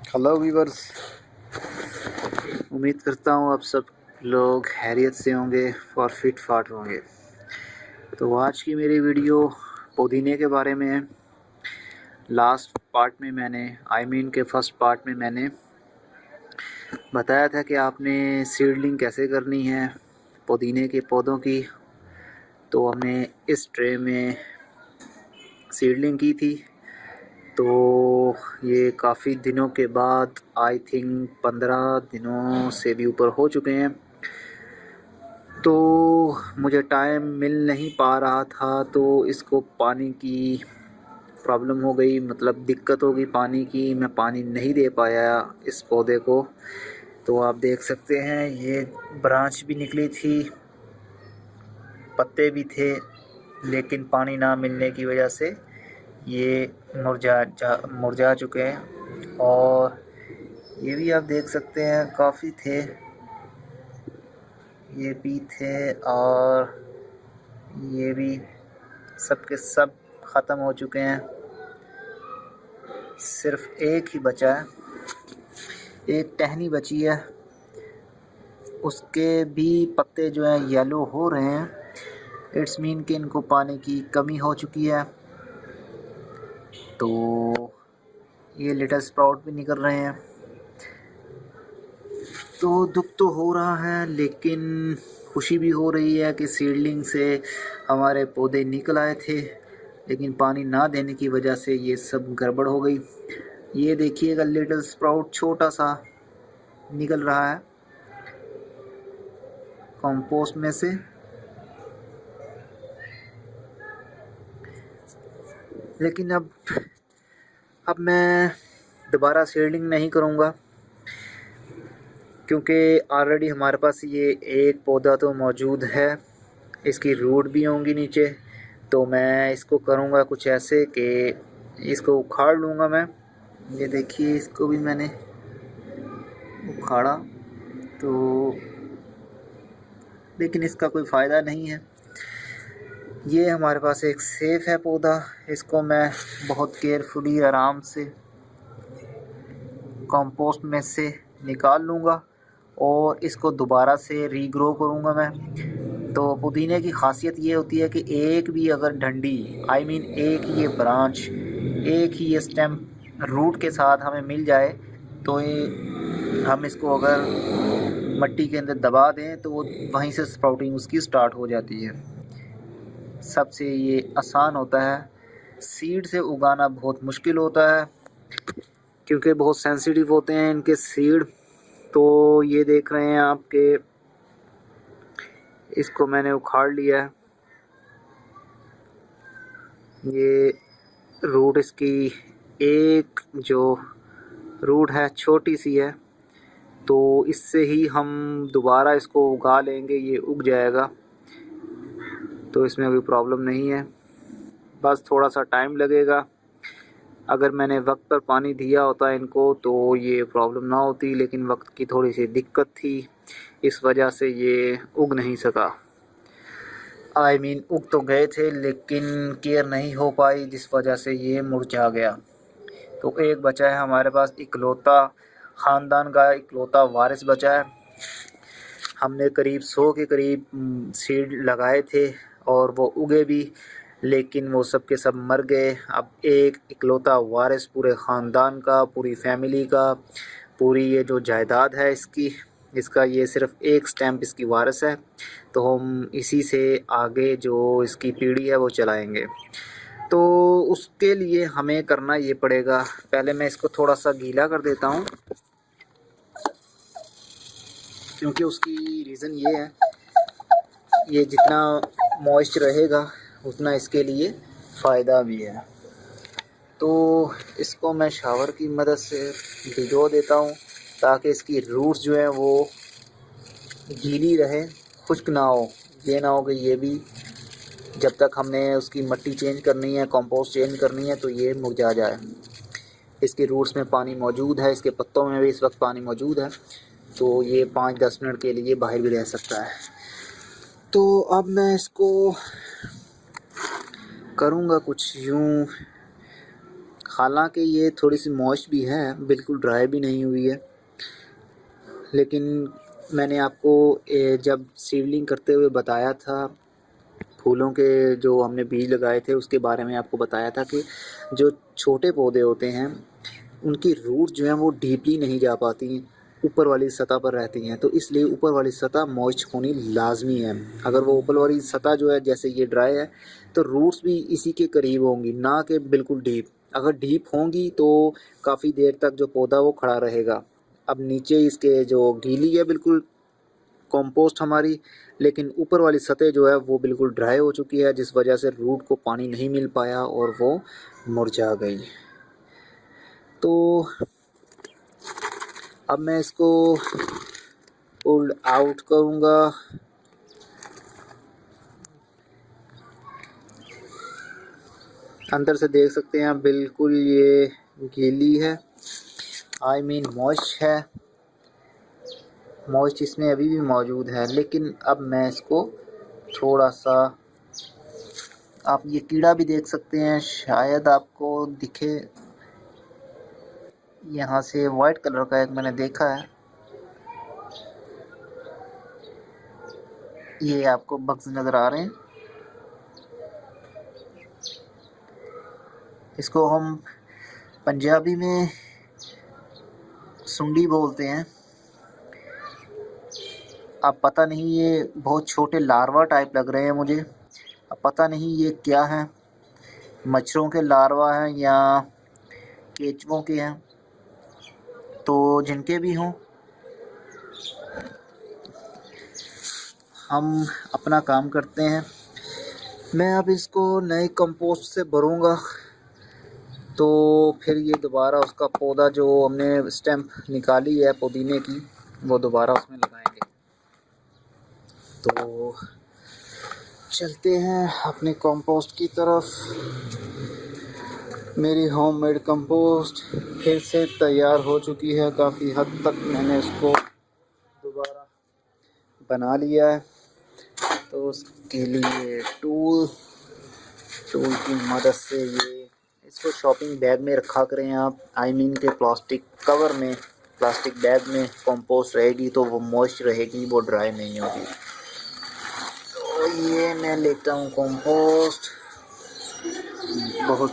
Hello viewers, उम्मीद करता हूँ आप सब लोग खैरियत से होंगे और फिट फाट होंगे। तो आज की मेरी वीडियो पुदीने के बारे में है। लास्ट पार्ट में मैंने फर्स्ट पार्ट में मैंने बताया था कि आपने सीडलिंग कैसे करनी है पुदीने के पौधों की। तो हमने इस ट्रे में सीडलिंग की थी। तो ये काफ़ी दिनों के बाद, आई थिंक 15 दिनों से भी ऊपर हो चुके हैं। तो मुझे टाइम मिल नहीं पा रहा था, तो इसको पानी की प्रॉब्लम हो गई, मतलब दिक्कत हो गई पानी की। मैं पानी नहीं दे पाया इस पौधे को। तो आप देख सकते हैं ये ब्रांच भी निकली थी, पत्ते भी थे, लेकिन पानी ना मिलने की वजह से ये मुरझा चुके हैं। और ये भी आप देख सकते हैं काफ़ी थे, ये भी थे, और ये भी सब के सब ख़त्म हो चुके हैं। सिर्फ एक ही बचा है, एक टहनी बची है, उसके भी पत्ते जो हैं येलो हो रहे हैं। इट्स मीन कि इनको पानी की कमी हो चुकी है। तो ये लिटिल स्प्राउट भी निकल रहे हैं। तो दुख तो हो रहा है, लेकिन खुशी भी हो रही है कि सीडलिंग से हमारे पौधे निकल आए थे, लेकिन पानी ना देने की वजह से ये सब गड़बड़ हो गई। ये देखिएगा लिटिल स्प्राउट छोटा सा निकल रहा है कंपोस्ट में से। लेकिन अब मैं दोबारा सीडलिंग नहीं करूँगा, क्योंकि ऑलरेडी हमारे पास ये एक पौधा तो मौजूद है, इसकी रूट भी होंगी नीचे। तो मैं इसको करूँगा कुछ ऐसे कि इसको उखाड़ लूँगा मैं। ये देखिए, इसको भी मैंने उखाड़ा, तो लेकिन इसका कोई फ़ायदा नहीं है। ये हमारे पास एक सेफ़ है पौधा, इसको मैं बहुत केयरफुली आराम से कंपोस्ट में से निकाल लूँगा और इसको दोबारा से रीग्रो करूँगा मैं। तो पुदीने की ख़ासियत ये होती है कि एक भी अगर डंडी, एक ही ये ब्रांच, एक ही ये स्टेम रूट के साथ हमें मिल जाए, तो ये हम इसको अगर मिट्टी के अंदर दबा दें तो वो वहीं से स्प्राउटिंग उसकी स्टार्ट हो जाती है। सबसे ये आसान होता है। सीड से उगाना बहुत मुश्किल होता है, क्योंकि बहुत सेंसिटिव होते हैं इनके सीड। तो ये देख रहे हैं आपके, इसको मैंने उखाड़ लिया है। ये रूट इसकी एक जो रूट है छोटी सी है, तो इससे ही हम दोबारा इसको उगा लेंगे, ये उग जाएगा। तो इसमें कोई प्रॉब्लम नहीं है, बस थोड़ा सा टाइम लगेगा। अगर मैंने वक्त पर पानी दिया होता इनको तो ये प्रॉब्लम ना होती, लेकिन वक्त की थोड़ी सी दिक्कत थी, इस वजह से ये उग नहीं सका। उग तो गए थे, लेकिन केयर नहीं हो पाई, जिस वजह से ये मुरझा गया। तो एक बचा है हमारे पास, इकलौता ख़ानदान का इकलौता वारिस बचा है। हमने करीब 100 के करीब सीड लगाए थे और वो उगे भी, लेकिन वो सब के सब मर गए। अब एक इकलौता वारिस पूरे ख़ानदान का, पूरी फैमिली का, पूरी ये जो जायदाद है इसका ये सिर्फ़ एक स्टैम्प इसकी वारिस है। तो हम इसी से आगे जो इसकी पीढ़ी है वो चलाएंगे। तो उसके लिए हमें करना ये पड़ेगा, पहले मैं इसको थोड़ा सा गीला कर देता हूँ, क्योंकि उसकी रीज़न ये है, ये जितना मॉइस्ट रहेगा उतना इसके लिए फ़ायदा भी है। तो इसको मैं शावर की मदद से भिगो देता हूँ, ताकि इसकी रूट्स जो हैं वो गीली रहे, खुश्क ना हो। ये ना हो कि ये भी जब तक हमने उसकी मिट्टी चेंज करनी है, कंपोस्ट चेंज करनी है, तो ये मुरझा जाए। इसके रूट्स में पानी मौजूद है, इसके पत्तों में भी इस वक्त पानी मौजूद है, तो ये 5-10 मिनट के लिए बाहर भी रह सकता है। तो अब मैं इसको करूँगा कुछ यूँ, हालांकि ये थोड़ी सी मॉइस्ट भी है, बिल्कुल ड्राई भी नहीं हुई है, लेकिन मैंने आपको जब सीडलिंग करते हुए बताया था, फूलों के जो हमने बीज लगाए थे उसके बारे में आपको बताया था कि जो छोटे पौधे होते हैं उनकी रूट जो है वो डीपली नहीं जा पाती, ऊपर वाली सतह पर रहती हैं, तो इसलिए ऊपर वाली सतह मॉइस्ट होनी लाजमी है। अगर वो ऊपर वाली सतह जो है, जैसे ये ड्राई है, तो रूट्स भी इसी के करीब होंगी, ना कि बिल्कुल डीप। अगर डीप होंगी तो काफ़ी देर तक जो पौधा वो खड़ा रहेगा। अब नीचे इसके जो गीली है बिल्कुल कंपोस्ट हमारी, लेकिन ऊपर वाली सतह जो है वो बिल्कुल ड्राई हो चुकी है, जिस वजह से रूट को पानी नहीं मिल पाया और वो मुरझा गई। तो अब मैं इसको पुल आउट करूँगा। अंदर से देख सकते हैं बिल्कुल ये गीली है, आई मीन मॉइस्ट है, मॉइस्ट इसमें अभी भी मौजूद है। लेकिन अब मैं इसको थोड़ा सा, आप ये कीड़ा भी देख सकते हैं, शायद आपको दिखे, यहाँ से वाइट कलर का एक मैंने देखा है, ये आपको बग्स नज़र आ रहे हैं। इसको हम पंजाबी में सुंडी बोलते हैं। अब पता नहीं, ये बहुत छोटे लार्वा टाइप लग रहे हैं मुझे, अब पता नहीं ये क्या है, मच्छरों के लार्वा हैं या केचुओं के हैं, तो जिनके भी हों हम अपना काम करते हैं। मैं अब इसको नए कंपोस्ट से भरूँगा, तो फिर ये दोबारा उसका पौधा जो हमने स्टेम्प निकाली है पुदीने की, वो दोबारा उसमें लगाएंगे। तो चलते हैं अपने कंपोस्ट की तरफ। मेरी होममेड कंपोस्ट फिर से तैयार हो चुकी है, काफ़ी हद तक मैंने इसको दोबारा बना लिया है। तो उसके लिए टूल की मदद से ये इसको शॉपिंग बैग में रखा करें आप, आई मीन के प्लास्टिक कवर में, प्लास्टिक बैग में कंपोस्ट रहेगी तो वो मॉइस्ट रहेगी, वो ड्राई नहीं होगी। तो ये मैं लेता हूँ कंपोस्ट, बहुत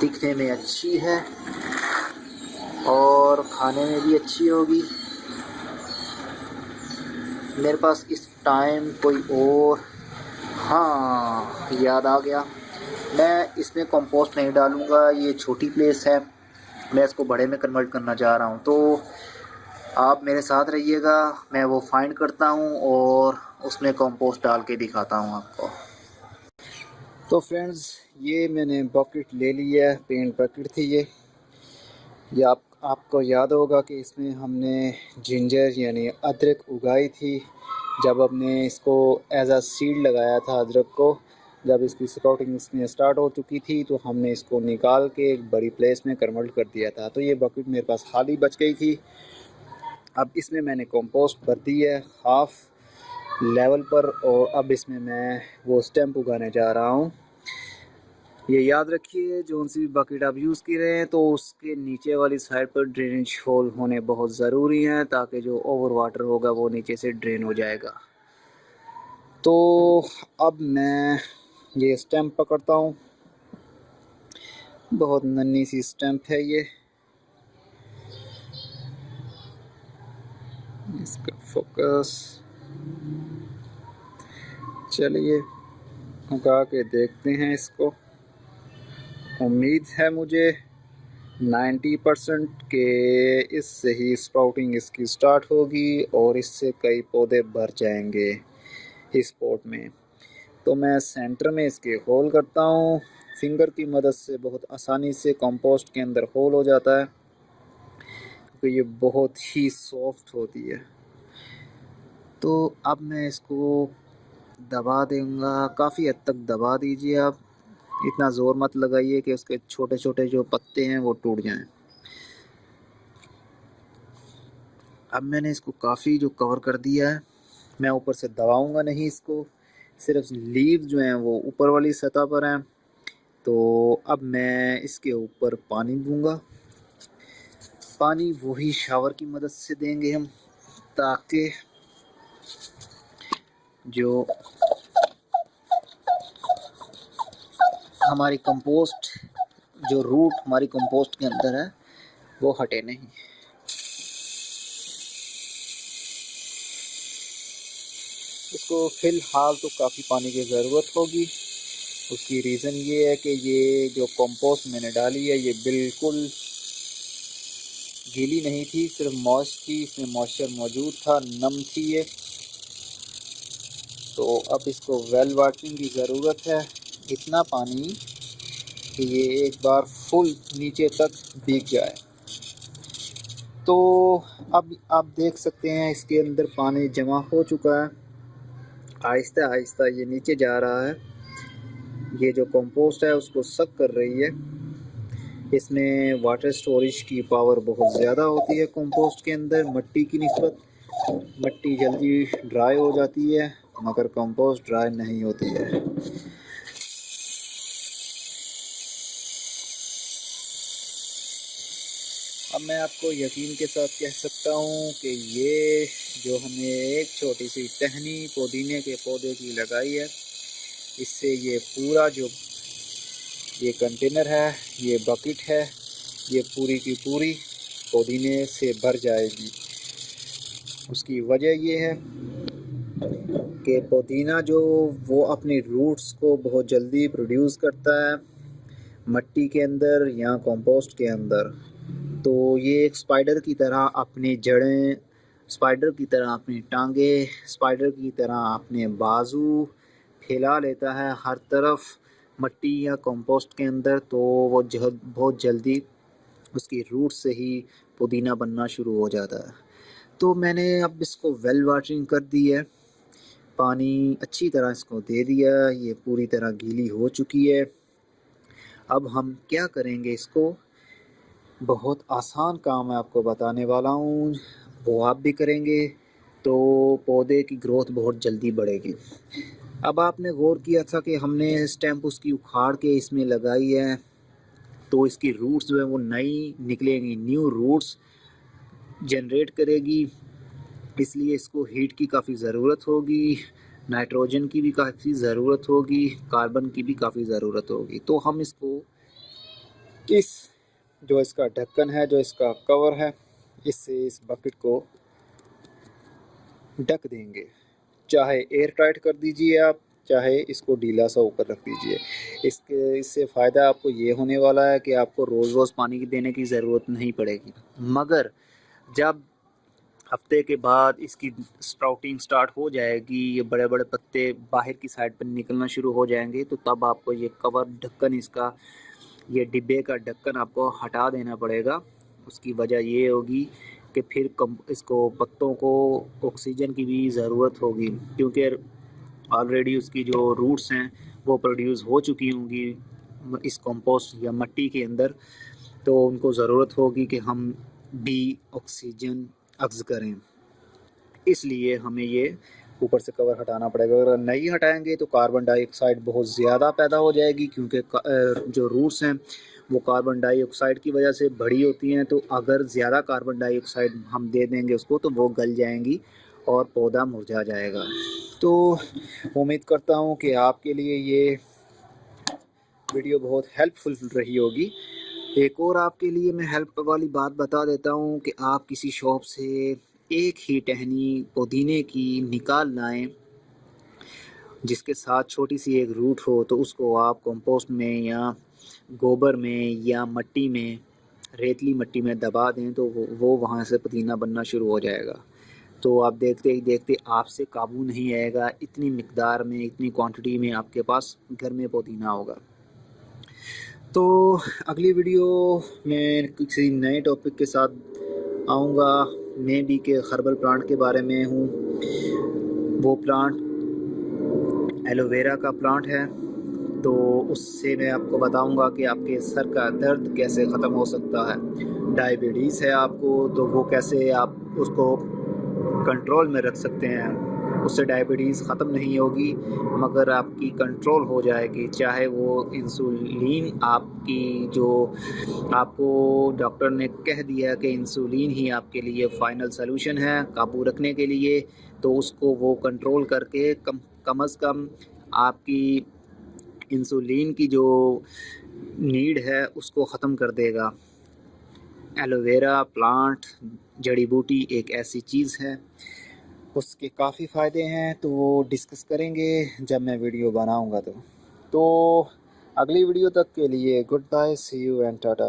दिखने में अच्छी है और खाने में भी अच्छी होगी। मेरे पास इस टाइम कोई और, हाँ याद आ गया, मैं इसमें कंपोस्ट नहीं डालूँगा, ये छोटी प्लेस है, मैं इसको बड़े में कन्वर्ट करना चाह रहा हूँ। तो आप मेरे साथ रहिएगा, मैं वो फाइंड करता हूँ और उसमें कंपोस्ट डाल के दिखाता हूँ आपको। तो फ्रेंड्स, ये मैंने बकेट ले लिया है, पेंट बकेट थी ये आपको याद होगा कि इसमें हमने जिंजर यानी अदरक उगाई थी। जब हमने इसको एज अ सीड लगाया था अदरक को, जब इसकी स्प्राउटिंग इसमें स्टार्ट हो चुकी थी तो हमने इसको निकाल के एक बड़ी प्लेस में कन्वर्ट कर दिया था। तो ये बकेट मेरे पास खाली बच गई थी। अब इसमें मैंने कंपोस्ट भर दी है हाफ लेवल पर, और अब इसमें मैं वो स्टेम्प उगाने जा रहा हूँ। ये याद रखिए, जो सी भी बकेट आप यूज़ कर रहे हैं तो उसके नीचे वाली साइड पर ड्रेनेज होल होने बहुत ज़रूरी हैं, ताकि जो ओवर वाटर होगा वो नीचे से ड्रेन हो जाएगा। तो अब मैं ये स्टैम्प पकड़ता हूँ, बहुत नन्ही सी स्टैम्प है ये, इसका फोकस, चलिए उगा के देखते हैं इसको। उम्मीद है मुझे 90% के इससे ही स्प्राउटिंग इसकी स्टार्ट होगी और इससे कई पौधे भर जाएंगे इस पॉट में। तो मैं सेंटर में इसके होल करता हूँ, फिंगर की मदद से बहुत आसानी से कंपोस्ट के अंदर होल हो जाता है, क्योंकि ये बहुत ही सॉफ्ट होती है। तो अब मैं इसको दबा दूँगा, काफ़ी हद तक दबा दीजिए आप, इतना ज़ोर मत लगाइए कि उसके छोटे छोटे जो पत्ते हैं वो टूट जाएं। अब मैंने इसको काफ़ी जो कवर कर दिया है, मैं ऊपर से दबाऊंगा नहीं इसको, सिर्फ लीव जो हैं वो ऊपर वाली सतह पर हैं, तो अब मैं इसके ऊपर पानी दूंगा। पानी वही शावर की मदद से देंगे हम, ताकि जो हमारी कंपोस्ट, जो रूट हमारी कंपोस्ट के अंदर है वो हटे नहीं। इसको फ़िलहाल तो काफ़ी पानी की ज़रूरत होगी। उसकी रीज़न ये है कि ये जो कंपोस्ट मैंने डाली है ये बिल्कुल गीली नहीं थी, सिर्फ मॉइस्ट थी, इसमें मॉइस्चर मौजूद था, नम थी ये। तो अब इसको वेल वाटरिंग की ज़रूरत है, इतना पानी कि ये एक बार फुल नीचे तक भीग जाए। तो अब आप देख सकते हैं इसके अंदर पानी जमा हो चुका है, आहिस्ता आहिस्ता ये नीचे जा रहा है। ये जो कंपोस्ट है उसको सक कर रही है। इसमें वाटर स्टोरेज की पावर बहुत ज़्यादा होती है कंपोस्ट के अंदर मिट्टी की निस्बत। मिट्टी जल्दी ड्राई हो जाती है मगर कंपोस्ट ड्राई नहीं होती है। अब मैं आपको यकीन के साथ कह सकता हूँ कि ये जो हमने एक छोटी सी टहनी पुदीने के पौधे की लगाई है, इससे ये पूरा जो ये कंटेनर है, ये बकेट है, ये पूरी की पूरी पुदीने से भर जाएगी। उसकी वजह ये है कि पुदीना जो वो अपने रूट्स को बहुत जल्दी प्रोड्यूस करता है मिट्टी के अंदर या कंपोस्ट के अंदर। तो ये एक स्पाइडर की तरह अपनी जड़ें, स्पाइडर की तरह अपनी टांगे, स्पाइडर की तरह अपने बाजू फैला लेता है हर तरफ मिट्टी या कंपोस्ट के अंदर। तो वो बहुत जल्दी उसकी रूट से ही पुदीना बनना शुरू हो जाता है। तो मैंने अब इसको वेल वाटरिंग कर दी है, पानी अच्छी तरह इसको दे दिया, ये पूरी तरह गीली हो चुकी है। अब हम क्या करेंगे, इसको बहुत आसान काम है आपको बताने वाला हूँ, वो आप भी करेंगे तो पौधे की ग्रोथ बहुत जल्दी बढ़ेगी। अब आपने गौर किया था कि हमने स्टेम्प उसकी उखाड़ के इसमें लगाई है, तो इसकी रूट्स जो है वो नई निकलेंगी, न्यू रूट्स जनरेट करेगी। इसलिए इसको हीट की काफ़ी ज़रूरत होगी, नाइट्रोजन की भी काफ़ी ज़रूरत होगी, कार्बन की भी काफ़ी ज़रूरत होगी। तो हम इसको इस जो इसका ढक्कन है, जो इसका कवर है, इससे इस बकेट को ढक देंगे। चाहे एयर टाइट कर दीजिए आप, चाहे इसको ढीला सा ऊपर रख दीजिए। इससे फ़ायदा आपको ये होने वाला है कि आपको रोज़ रोज़ पानी देने की ज़रूरत नहीं पड़ेगी। मगर जब हफ्ते के बाद इसकी स्प्राउटिंग स्टार्ट हो जाएगी, ये बड़े बड़े पत्ते बाहर की साइड पर निकलना शुरू हो जाएंगे, तो तब आपको ये कवर ढक्कन, इसका ये डिब्बे का ढक्कन आपको हटा देना पड़ेगा। उसकी वजह ये होगी कि फिर इसको पत्तों को ऑक्सीजन की भी ज़रूरत होगी, क्योंकि ऑलरेडी उसकी जो रूट्स हैं वो प्रोड्यूस हो चुकी होंगी इस कंपोस्ट या मिट्टी के अंदर। तो उनको ज़रूरत होगी कि हम भी ऑक्सीजन अक्स करें, इसलिए हमें ये ऊपर से कवर हटाना पड़ेगा। अगर नहीं हटाएंगे तो कार्बन डाइऑक्साइड बहुत ज़्यादा पैदा हो जाएगी, क्योंकि जो रूट्स हैं वो कार्बन डाइऑक्साइड की वजह से बड़ी होती हैं। तो अगर ज़्यादा कार्बन डाइऑक्साइड हम दे देंगे उसको, तो वो गल जाएंगी और पौधा मुरझा जाएगा। तो उम्मीद करता हूँ कि आपके लिए ये वीडियो बहुत हेल्पफुल रही होगी। एक और आपके लिए मैं हेल्प वाली बात बता देता हूँ कि आप किसी शॉप से एक ही टहनी पुदीने की निकाल लाएं, जिसके साथ छोटी सी एक रूट हो, तो उसको आप कंपोस्ट में या गोबर में या मिट्टी में, रेतली मिट्टी में दबा दें, तो वो वहाँ से पुदीना बनना शुरू हो जाएगा। तो आप देखते ही देखते आपसे काबू नहीं आएगा, इतनी मिकदार में, इतनी क्वांटिटी में आपके पास घर में पुदीना होगा। तो अगली वीडियो में किसी नए टॉपिक के साथ आऊँगा। मैं भी के हर्बल प्लांट के बारे में हूँ। वो प्लांट एलोवेरा का प्लांट है, तो उससे मैं आपको बताऊंगा कि आपके सर का दर्द कैसे ख़त्म हो सकता है। डायबिटीज़ है आपको, तो वो कैसे आप उसको कंट्रोल में रख सकते हैं। उससे डायबिटीज़ ख़त्म नहीं होगी मगर आपकी कंट्रोल हो जाएगी। चाहे वो इंसुलिन आपकी जो आपको डॉक्टर ने कह दिया कि इंसुलिन ही आपके लिए फ़ाइनल सॉल्यूशन है काबू रखने के लिए, तो उसको वो कंट्रोल करके कम से कम आपकी इंसुलिन की जो नीड है उसको ख़त्म कर देगा। एलोवेरा प्लांट जड़ी बूटी एक ऐसी चीज़ है, उसके काफ़ी फ़ायदे हैं, तो वो डिस्कस करेंगे जब मैं वीडियो बनाऊंगा तो अगली वीडियो तक के लिए good bye, see you and Tata.